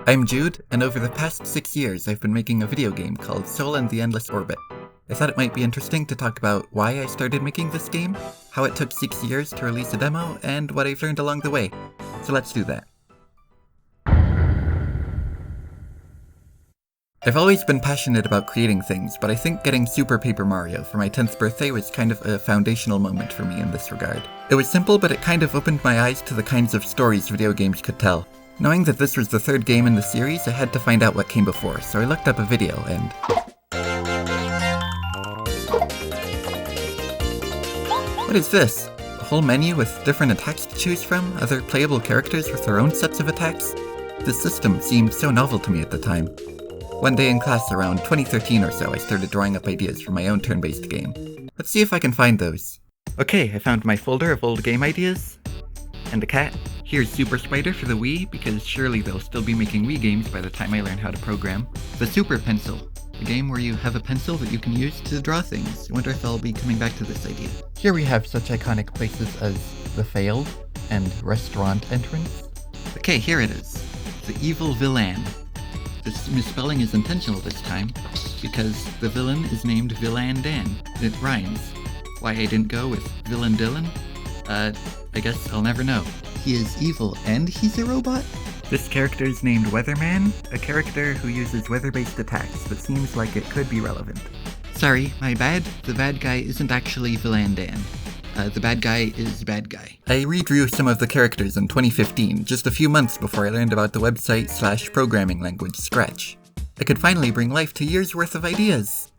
I'm Jude, and over the past 6 years I've been making a video game called Soul and the Endless Orbit. I thought it might be interesting to talk about why I started making this game, how it took 6 years to release a demo, and what I've learned along the way. So let's do that. I've always been passionate about creating things, but I think getting Super Paper Mario for my 10th birthday was kind of a foundational moment for me in this regard. It was simple, but it kind of opened my eyes to the kinds of stories video games could tell. Knowing that this was the third game in the series, I had to find out what came before, so I looked up a video and... What is this? A whole menu with different attacks to choose from, other playable characters with their own sets of attacks? This system seemed so novel to me at the time. One day in class around 2013 or so, I started drawing up ideas for my own turn-based game. Let's see if I can find those. Okay, I found my folder of old game ideas. And a cat. Here's Super Spider for the Wii, because surely they'll still be making Wii games by the time I learn how to program. The Super Pencil, a game where you have a pencil that you can use to draw things. I wonder if I'll be coming back to this idea. Here we have such iconic places as the Failed and Restaurant Entrance. Okay, here it is. The Evil Villain. This misspelling is intentional this time, because the villain is named Villain Dan. It rhymes. Why I didn't go with Villain Dylan? I guess I'll never know. He is evil and he's a robot? This character is named Weatherman, a character who uses weather-based attacks, but seems like it could be relevant. Sorry, my bad. The bad guy isn't actually Villain Dan. The bad guy is bad guy. I redrew some of the characters in 2015, just a few months before I learned about the website/programming language Scratch. I could finally bring life to years worth of ideas.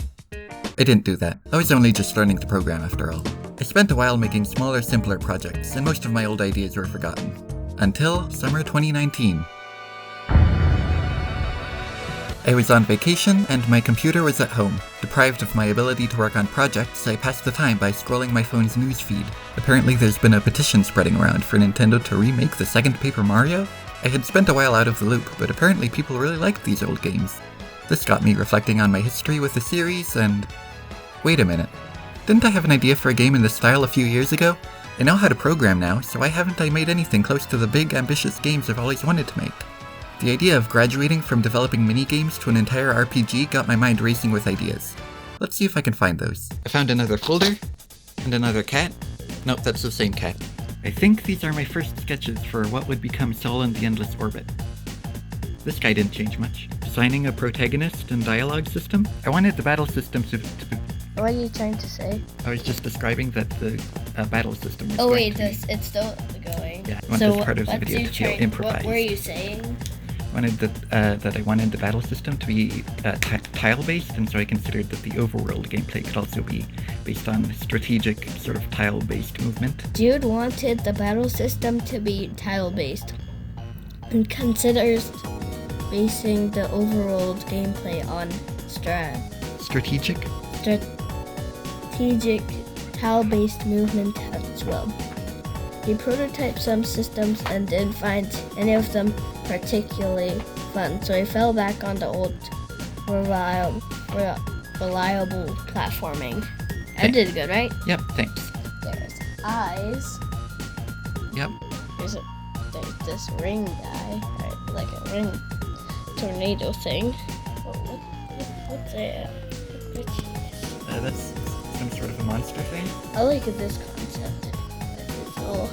I didn't do that. I was only just learning to program after all. I spent a while making smaller, simpler projects, and most of my old ideas were forgotten. Until summer 2019. I was on vacation, and my computer was at home. Deprived of my ability to work on projects, I passed the time by scrolling my phone's newsfeed. Apparently there's been a petition spreading around for Nintendo to remake the second Paper Mario? I had spent a while out of the loop, but apparently people really liked these old games. This got me reflecting on my history with the series, and... Wait a minute. Didn't I have an idea for a game in this style a few years ago? I know how to program now, so why haven't I made anything close to the big, ambitious games I've always wanted to make? The idea of graduating from developing mini-games to an entire RPG got my mind racing with ideas. Let's see if I can find those. I found another folder, and another cat. Nope, that's the same cat. I think these are my first sketches for what would become Soul and the Endless Orbit. This guy didn't change much. Designing a protagonist and dialogue system. I wanted the battle system to be... What are you trying to say? I was just describing that the battle system was it's still going. Yeah, I want this part of the video to feel improvised. What were you saying? I wanted that I wanted the battle system to be tile-based, and so I considered that the overworld gameplay could also be based on strategic, sort of tile-based movement. Jude wanted the battle system to be tile-based, and considers basing the overworld gameplay on strategic tile-based movement as well. He prototyped some systems and didn't find any of them particularly fun, so he fell back on the old reliable platforming. I did good, right? Yep, thanks. There's eyes. Yep. There's this ring guy, right? Like a ring tornado thing. What's it? That's some sort of a monster thing. I like this concept. It's all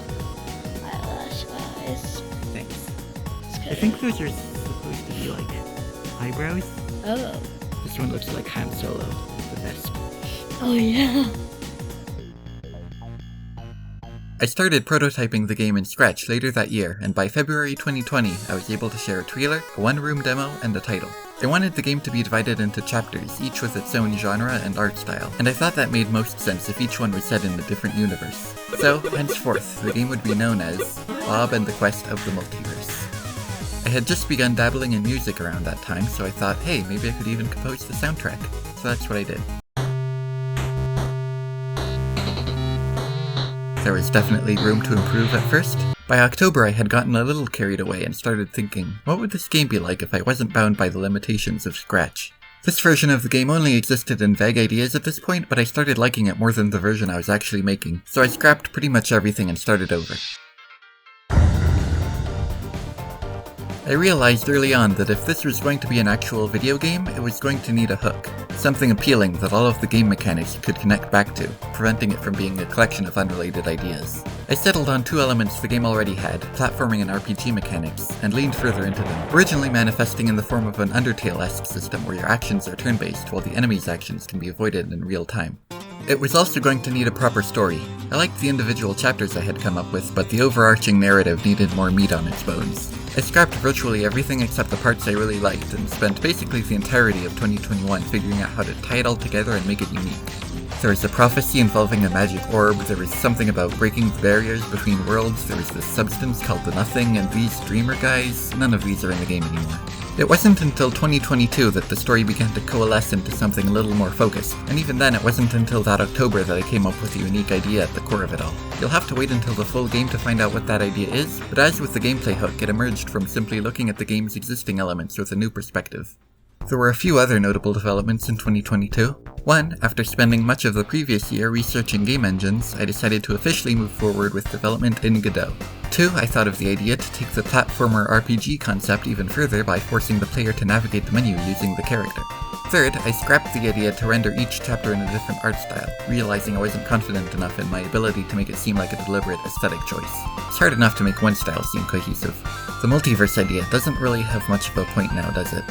eyelash eyes. Thanks. I think those are supposed to be like eyebrows. Oh. This one looks like Han Solo with the vest. Oh yeah. I started prototyping the game in Scratch later that year, and by February 2020, I was able to share a trailer, a one-room demo, and a title. I wanted the game to be divided into chapters, each with its own genre and art style, and I thought that made most sense if each one was set in a different universe. So, henceforth, the game would be known as Bob and the Quest of the Multiverse. I had just begun dabbling in music around that time, so I thought, hey, maybe I could even compose the soundtrack. So that's what I did. There was definitely room to improve at first. By October I had gotten a little carried away and started thinking, what would this game be like if I wasn't bound by the limitations of Scratch? This version of the game only existed in vague ideas at this point, but I started liking it more than the version I was actually making, so I scrapped pretty much everything and started over. I realized early on that if this was going to be an actual video game, it was going to need a hook. Something appealing that all of the game mechanics could connect back to, preventing it from being a collection of unrelated ideas. I settled on two elements the game already had, platforming and RPG mechanics, and leaned further into them, originally manifesting in the form of an Undertale-esque system where your actions are turn-based while the enemy's actions can be avoided in real time. It was also going to need a proper story. I liked the individual chapters I had come up with, but the overarching narrative needed more meat on its bones. I scrapped virtually everything except the parts I really liked, and spent basically the entirety of 2021 figuring out how to tie it all together and make it unique. There was a prophecy involving a magic orb, there was something about breaking the barriers between worlds, there was this substance called the Nothing, and these dreamer guys, none of these are in the game anymore. It wasn't until 2022 that the story began to coalesce into something a little more focused, and even then it wasn't until that October that I came up with a unique idea at the core of it all. You'll have to wait until the full game to find out what that idea is, but as with the gameplay hook, it emerged from simply looking at the game's existing elements with a new perspective. There were a few other notable developments in 2022. One, after spending much of the previous year researching game engines, I decided to officially move forward with development in Godot. Two, I thought of the idea to take the platformer RPG concept even further by forcing the player to navigate the menu using the character. Third, I scrapped the idea to render each chapter in a different art style, realizing I wasn't confident enough in my ability to make it seem like a deliberate aesthetic choice. It's hard enough to make one style seem cohesive. The multiverse idea doesn't really have much of a point now, does it?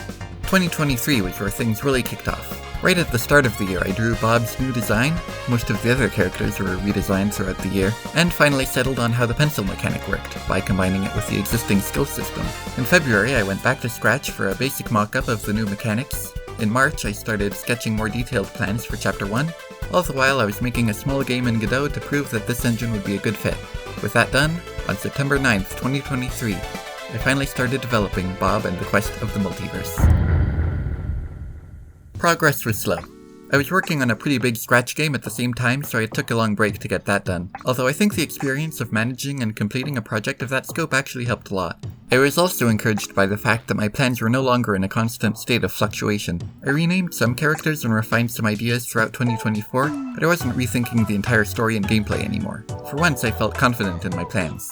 2023 was where things really kicked off. Right at the start of the year, I drew Bob's new design, most of the other characters were redesigned throughout the year, and finally settled on how the pencil mechanic worked, by combining it with the existing skill system. In February, I went back to scratch for a basic mock-up of the new mechanics. In March, I started sketching more detailed plans for Chapter 1. All the while, I was making a small game in Godot to prove that this engine would be a good fit. With that done, on September 9th, 2023, I finally started developing Bob and the Quest of the Multiverse. Progress was slow. I was working on a pretty big Scratch game at the same time, so I took a long break to get that done, although I think the experience of managing and completing a project of that scope actually helped a lot. I was also encouraged by the fact that my plans were no longer in a constant state of fluctuation. I renamed some characters and refined some ideas throughout 2024, but I wasn't rethinking the entire story and gameplay anymore. For once, I felt confident in my plans.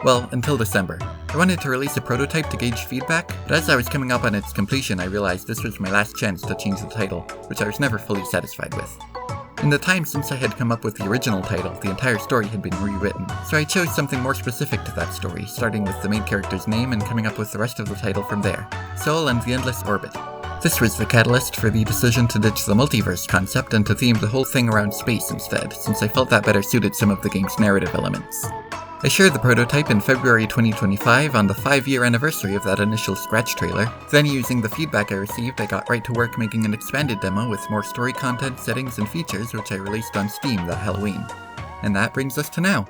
Well, until December. I wanted to release a prototype to gauge feedback, but as I was coming up on its completion, I realized this was my last chance to change the title, which I was never fully satisfied with. In the time since I had come up with the original title, the entire story had been rewritten, so I chose something more specific to that story, starting with the main character's name and coming up with the rest of the title from there: Soul and the Endless Orbit. This was the catalyst for the decision to ditch the multiverse concept and to theme the whole thing around space instead, since I felt that better suited some of the game's narrative elements. I shared the prototype in February 2025 on the 5-year anniversary of that initial Scratch trailer. Then, using the feedback I received, I got right to work making an expanded demo with more story content, settings, and features, which I released on Steam that Halloween. And that brings us to now.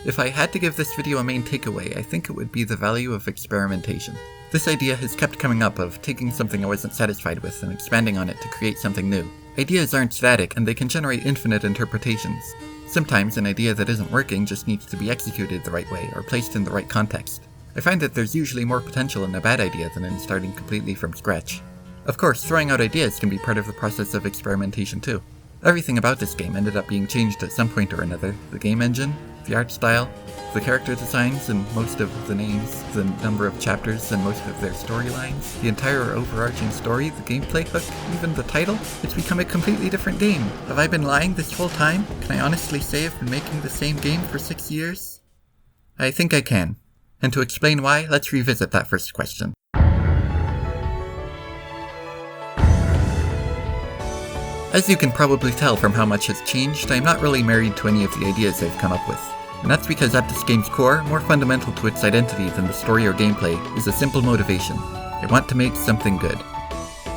If I had to give this video a main takeaway, I think it would be the value of experimentation. This idea has kept coming up of taking something I wasn't satisfied with and expanding on it to create something new. Ideas aren't static, and they can generate infinite interpretations. Sometimes an idea that isn't working just needs to be executed the right way or placed in the right context. I find that there's usually more potential in a bad idea than in starting completely from scratch. Of course, throwing out ideas can be part of the process of experimentation too. Everything about this game ended up being changed at some point or another. The game engine, the art style, the character designs and most of the names, the number of chapters and most of their storylines, the entire overarching story, the gameplay hook, even the title. It's become a completely different game. Have I been lying this whole time? Can I honestly say I've been making the same game for 6 years? I think I can. And to explain why, let's revisit that first question. As you can probably tell from how much has changed, I'm not really married to any of the ideas I've come up with. And that's because at this game's core, more fundamental to its identity than the story or gameplay, is a simple motivation. I want to make something good.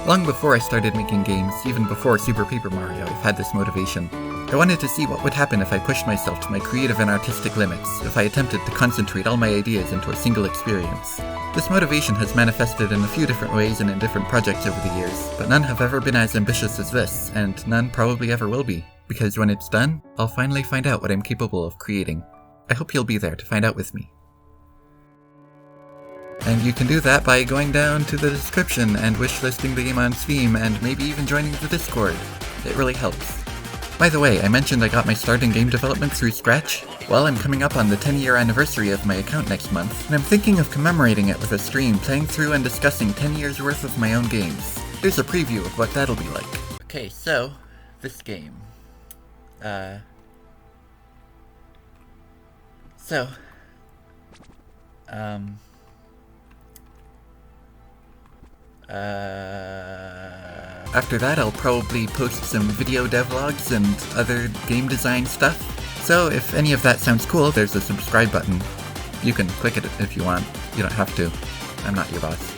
Long before I started making games, even before Super Paper Mario, I've had this motivation. I wanted to see what would happen if I pushed myself to my creative and artistic limits, if I attempted to concentrate all my ideas into a single experience. This motivation has manifested in a few different ways and in different projects over the years, but none have ever been as ambitious as this, and none probably ever will be, because when it's done, I'll finally find out what I'm capable of creating. I hope you'll be there to find out with me. And you can do that by going down to the description and wishlisting the game on Steam and maybe even joining the Discord. It really helps. By the way, I mentioned I got my start in game development through Scratch. Well, I'm coming up on the 10-year anniversary of my account next month, and I'm thinking of commemorating it with a stream playing through and discussing 10 years worth of my own games. Here's a preview of what that'll be like. Okay, so, this game. After that, I'll probably post some video devlogs and other game design stuff. So if any of that sounds cool, there's a subscribe button. You can click it if you want. You don't have to. I'm not your boss.